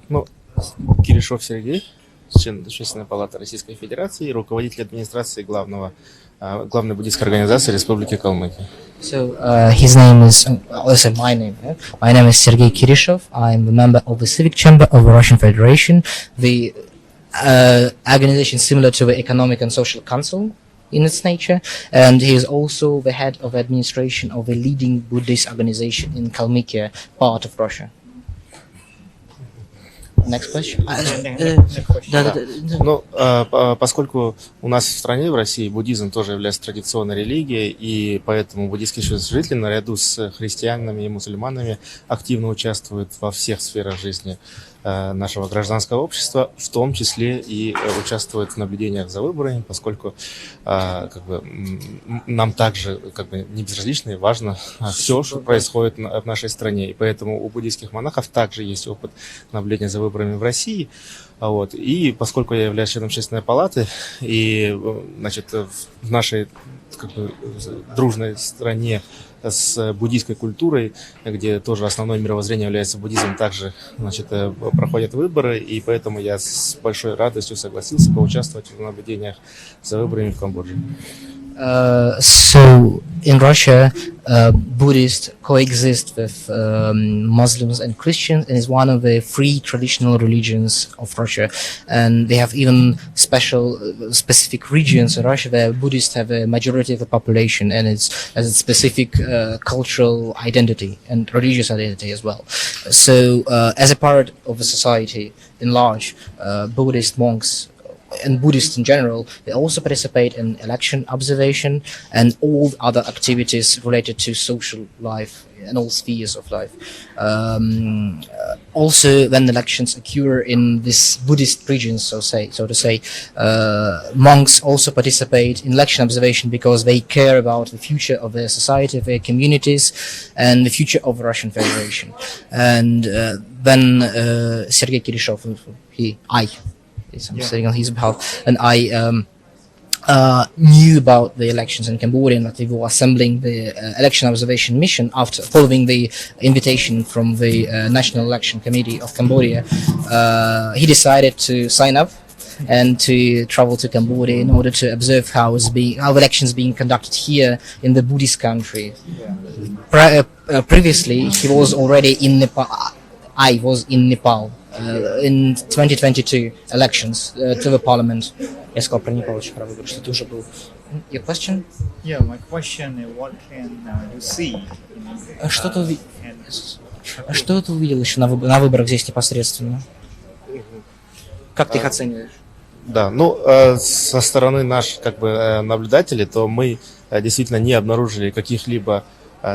Ну, Киришов Сергей, член Общественной палаты Российской Федерации, руководитель администрации главной буддийской организации Республики Калмыкия. So his name is also my name. My name is Sergey Kirishov. I'm a member of the Civic Chamber of the Russian Federation, the organization similar to the Economic and Social Council in its nature, and he is also the head of administration of a leading Buddhist organization in Kalmykia, part of Russia. Next question. Ну, поскольку у нас в стране, в России, буддизм тоже является традиционной религией, и поэтому буддийские жители наряду с христианами и мусульманами активно участвуют во всех сферах жизни нашего гражданского общества, в том числе и участвуют в наблюдениях за выборами, поскольку нам также не безразлично и важно все, что происходит в нашей стране. И поэтому у буддийских монахов также есть опыт наблюдения за выборами в России. Вот. И поскольку я являюсь членом общественной палаты, и в нашей дружной стране с буддийской культурой, где тоже основное мировоззрение является буддизм, также проходят выборы, и поэтому я с большой радостью согласился поучаствовать в наблюдениях за выборами в Камбодже. So in Russia, Buddhists coexist with Muslims and Christians, and is one of the three traditional religions of Russia. And they have even specific regions in Russia where Buddhists have a majority of the population, and it's as a specific cultural identity and religious identity as well. So as a part of the society in large, Buddhist monks and Buddhists in general, they also participate in election observation and all other activities related to social life and all spheres of life. Also, when elections occur in this Buddhist regions, so to say, monks also participate in election observation because they care about the future of their society, of their communities, and the future of the Russian Federation. And when Sergey Kirishov, I'm sitting on his behalf, and I knew about the elections in Cambodia and that they were assembling the election observation mission after following the invitation from the National Election Committee of Cambodia. He decided to sign up and to travel to Cambodia in order to observe how elections being conducted here in the Buddhist country. Previously, he was already in Nepal. I was in Nepal in 2022 elections to the parliament. Я сказал про Непал очень правильно, что ты уже был. Your question? Yeah, my question is what can you see? Что ты увидел еще на выборах здесь непосредственно? Как ты их оцениваешь? Да, со стороны наших наблюдателей, то мы действительно не обнаружили каких-либо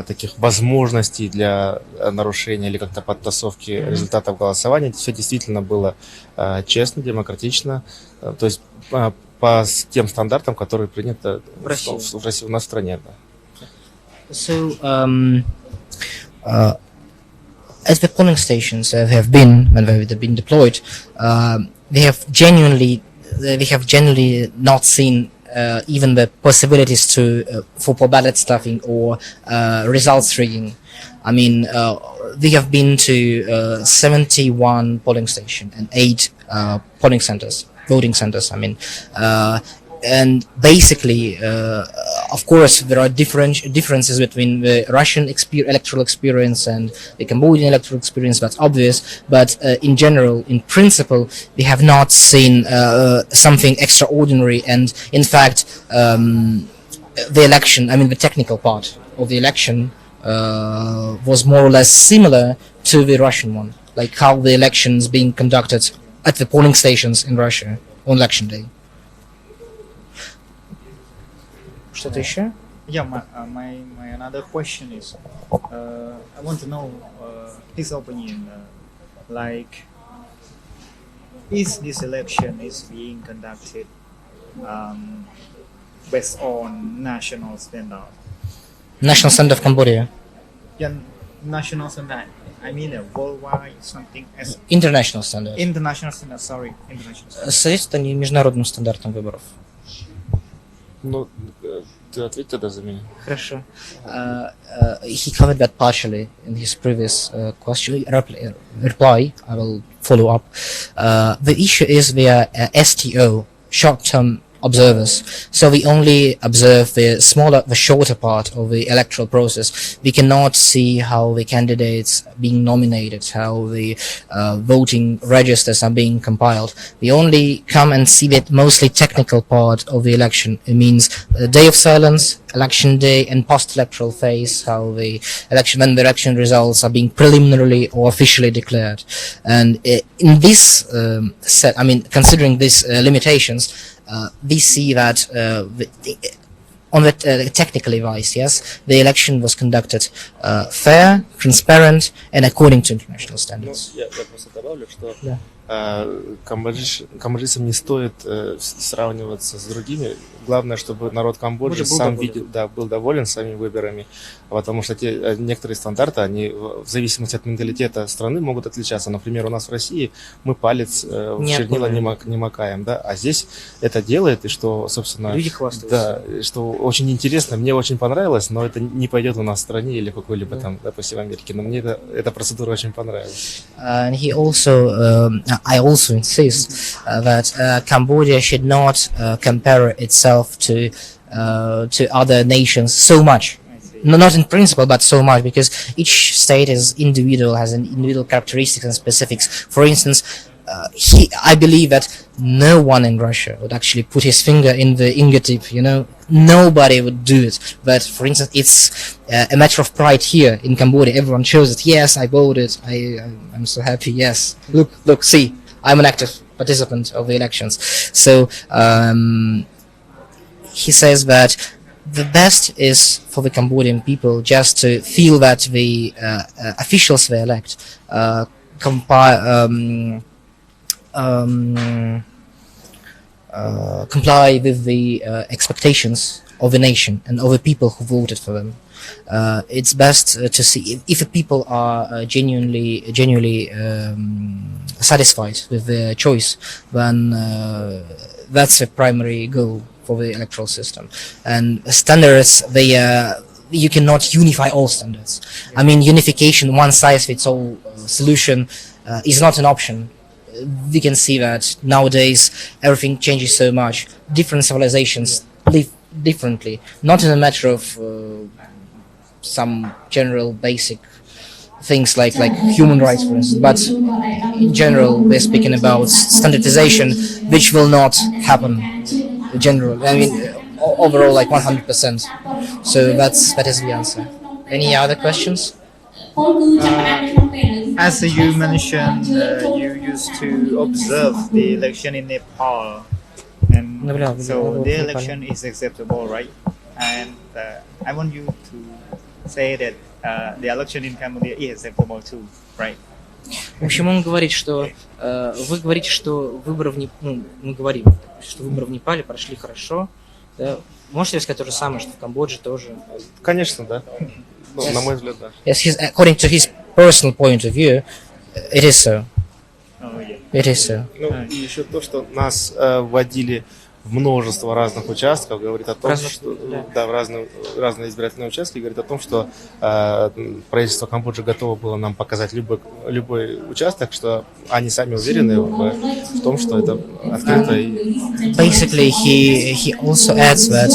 таких возможностей для нарушения или как-то подтасовки результатов голосования. Все действительно было честно, демократично, то есть по тем стандартам, которые приняты в России, у нас в стране. Да. So, as the polling stations have been, when they've been deployed, they have genuinely not seen even the possibilities for ballot stuffing or results rigging. I mean, we have been to 71 polling stations and 8 voting centers. I mean, and basically, of course, there are differences between the Russian electoral experience and the Cambodian electoral experience. That's obvious. But in general, in principle, we have not seen something extraordinary. And in fact, the election, I mean, the technical part of the election was more or less similar to the Russian one, like how the elections being conducted at the polling stations in Russia on election day. Что-то еще? Yeah, my another question is, I want to know his opinion. Like, is this election is being conducted based on national standard? National standard of Cambodia. Yeah, national standard. I mean, worldwide something as International standard. International standard. Sorry, international standard. Соответствует они международным стандартам выборов. Ну, ты ответь тогда за меня. Хорошо. He covered that partially in his previous reply. I will follow up. The issue is we are STO, short-term observers. So we only observe the shorter part of the electoral process. We cannot see how the candidates are being nominated, how the voting registers are being compiled. We only come and see that mostly technical part of the election. It means the day of silence, election day, and post-electoral phase, how the when the election results are being preliminarily or officially declared. And in this considering these limitations, we see that on the technically wise, yes, the election was conducted fair, transparent, and according to international standards. Я просто добавлю, что Да. камбоджийцам не стоит сравниваться с другими. Главное, чтобы народ Камбоджи Был сам доволен. видел, был доволен самими выборами, потому что некоторые стандарты, они в зависимости от менталитета страны могут отличаться. Например, у нас в России мы палец в Не чернила окунаем. не макаем, да, а здесь это делает, и что, собственно, Люди хвастаются. да, что очень интересно, мне очень понравилось, но это не пойдет у нас в стране или в какой-либо там, допустим, в Америке, но мне эта процедура очень понравилась. And I also insist that Cambodia should not compare itself to other nations so much. No, not in principle, but so much, because each state is individual, has an individual characteristics and specifics. For instance, I believe that no one in Russia would actually put his finger in the ingot tip, nobody would do it. But for instance, it's a matter of pride here in Cambodia. Everyone shows it. Yes, I voted. I'm so happy. Yes. Look, see, I'm an active participant of the elections. So, he says that the best is for the Cambodian people just to feel that the officials they elect comply with the expectations of the nation and of the people who voted for them. It's best to see if the people are genuinely satisfied with their choice, then that's a primary goal for the electoral system. And standards, you cannot unify all standards. I mean, unification, one size fits all solution is not an option. We can see that nowadays everything changes so much. Different civilizations live differently, not in a matter of some general basic things like human rights, for instance, but in general we're speaking about standardization, which will not happen in general. I mean, overall, like 100%. So that is the answer. Any other questions? As you mentioned, you used to observe the election in Nepal, and so the election is acceptable, right? And I want you to say that the election in Cambodia is acceptable too, right? В общем, он говорит, что вы говорите, что выборы мы говорим, что выборы в Непале прошли хорошо. Да? Можете ли сказать то же самое, что в Камбодже тоже? Конечно, да. Ну, на мой взгляд, да. Yes, according to his personal point of view, it is so. Oh, yeah. It is so. Ну, и еще то, что нас вводили в множество разных участков, говорит о том, что в разные избирательные участки, говорит о том, что правительство Камбоджи готово было нам показать любой участок, что они сами уверены в том, что это открыто. Basically, he also adds that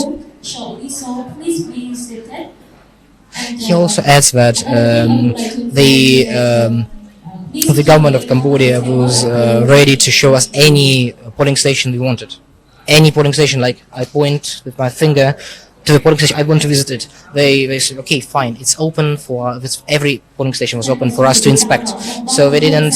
the government of Cambodia was ready to show us any polling station we wanted. Any polling station, like I point with my finger to the polling station, I want to visit it. They said, okay, fine, it's open for every polling station was open for us to inspect. So they didn't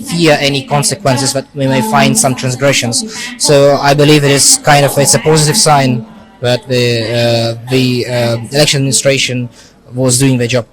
fear any consequences that we may find some transgressions. So I believe it's a positive sign that the election administration was doing their job.